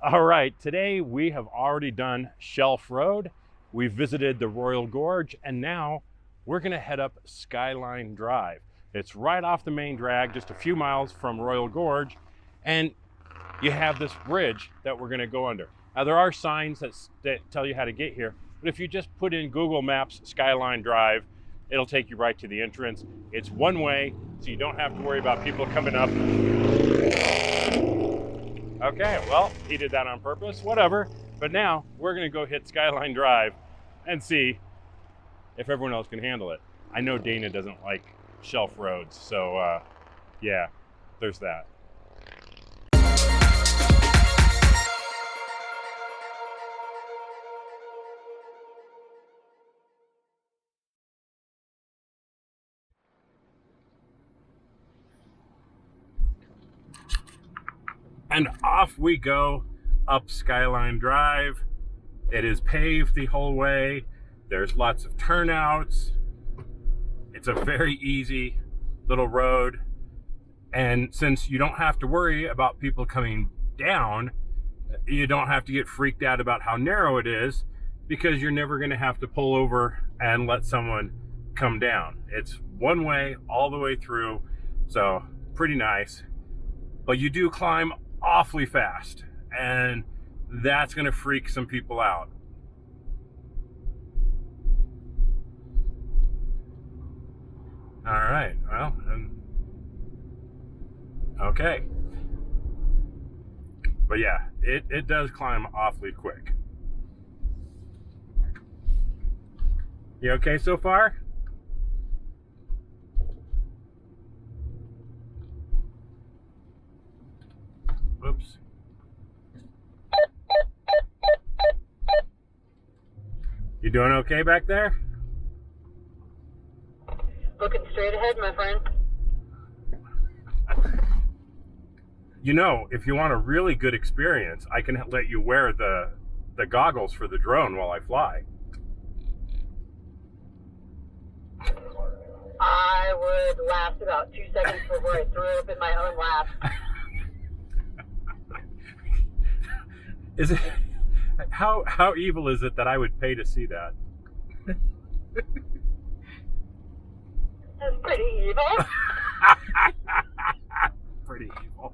All right, today we have already done Shelf Road. We've visited the Royal Gorge, and now we're gonna head up Skyline Drive. It's right off the main drag, just a few miles from Royal Gorge, and you have this bridge that we're gonna go under. Now there are signs that tell you how to get here, but if you just put in Google Maps Skyline Drive, it'll take you right to the entrance. It's one way, so you don't have to worry about people coming up. Okay, well, he did that on purpose, whatever. But now we're gonna go hit Skyline Drive and see if everyone else can handle it. I know Dana doesn't like shelf roads, so yeah, there's that. And off we go up Skyline Drive. It is paved the whole way. There's lots of turnouts. It's a very easy little road. And since you don't have to worry about people coming down, you don't have to get freaked out about how narrow it is, because you're never going to have to pull over and let someone come down. It's one way all the way through, so pretty nice. But you do climb awfully fast, and that's going to freak some people out. All right, well, okay. But yeah, it does climb awfully quick. You okay so far? Whoops. You doing okay back there? Looking straight ahead, my friend. You know, if you want a really good experience, I can let you wear the goggles for the drone while I fly. I would last about 2 seconds before I threw it up in my own lap. Is it how evil is it that I would pay to see that? That's pretty evil. Pretty evil.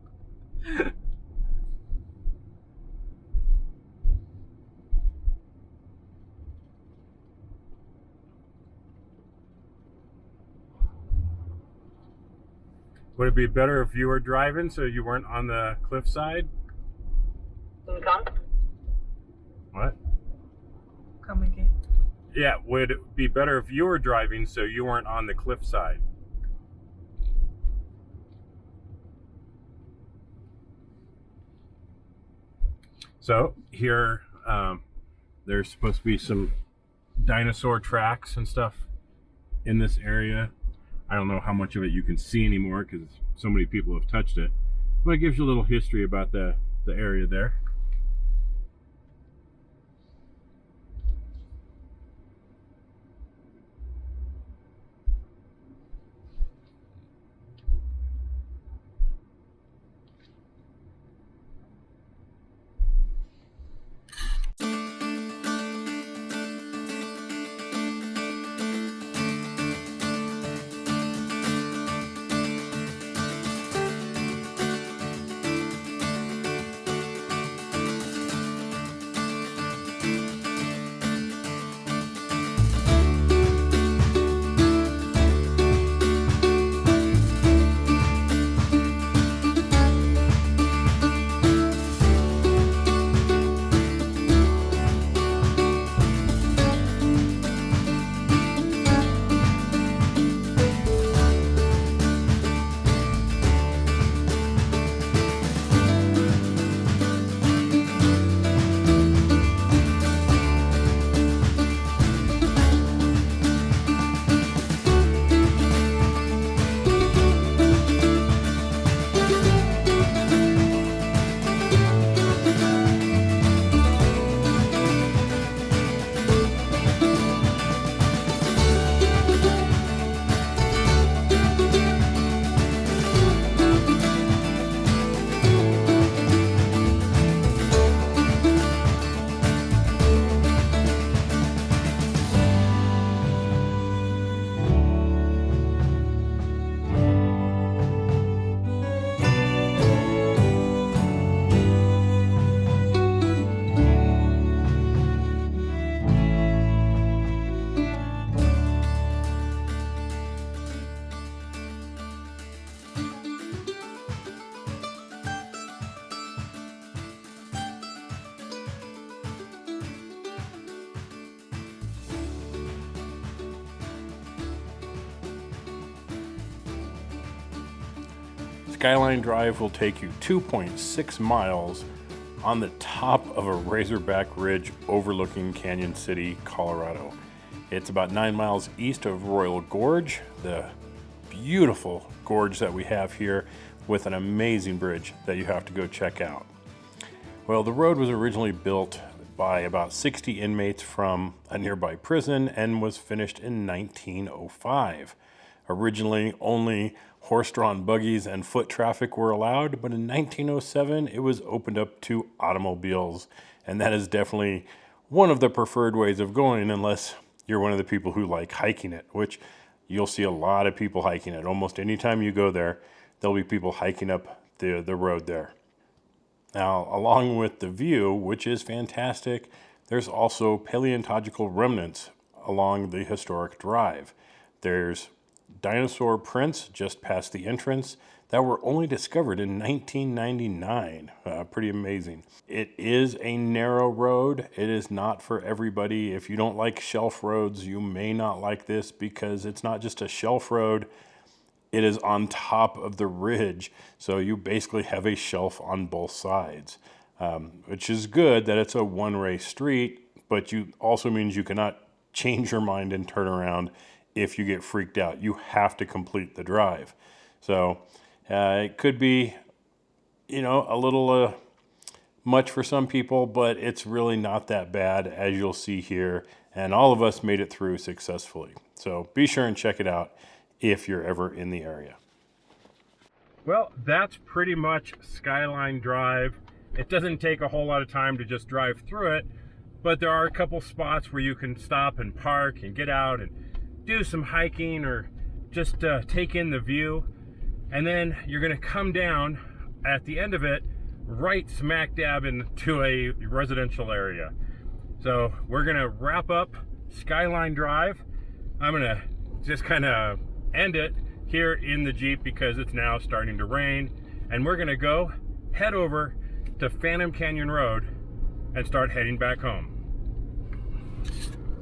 Would it be better if you were driving so you weren't on the cliffside? Come. What? Come again. Yeah, would it be better if you were driving so you weren't on the cliffside? So here, there's supposed to be some dinosaur tracks and stuff in this area. I don't know how much of it you can see anymore because so many people have touched it, but it gives you a little history about the area there. Skyline Drive will take you 2.6 miles on the top of a razorback ridge overlooking Canon City, Colorado. It's about 9 miles east of Royal Gorge, the beautiful gorge that we have here with an amazing bridge that you have to go check out. Well, the road was originally built by about 60 inmates from a nearby prison and was finished in 1905. Originally, only horse-drawn buggies and foot traffic were allowed, but in 1907, it was opened up to automobiles, and that is definitely one of the preferred ways of going, unless you're one of the people who like hiking it, which you'll see a lot of people hiking it. Almost anytime you go there, there'll be people hiking up the road there. Now, along with the view, which is fantastic, there's also paleontological remnants along the historic drive. There's dinosaur prints just past the entrance that were only discovered in 1999. Pretty amazing. It is a narrow road. It is not for everybody. If you don't like shelf roads, you may not like this because it's not just a shelf road. It is on top of the ridge, so you basically have a shelf on both sides, which is good that it's a one-way street, but you also means you cannot change your mind and turn around if you get freaked out. You have to complete the drive. So it could be, a little much for some people, but it's really not that bad, as you'll see here, and all of us made it through successfully. So be sure and check it out if you're ever in the area. Well, that's pretty much Skyline Drive. It doesn't take a whole lot of time to just drive through it, but there are a couple spots where you can stop and park and get out and do some hiking or just take in the view. And then you're gonna come down at the end of it, right smack dab into a residential area. So we're gonna wrap up Skyline Drive. I'm gonna just kind of end it here in the Jeep because it's now starting to rain, and we're gonna go head over to Phantom Canyon Road and start heading back home.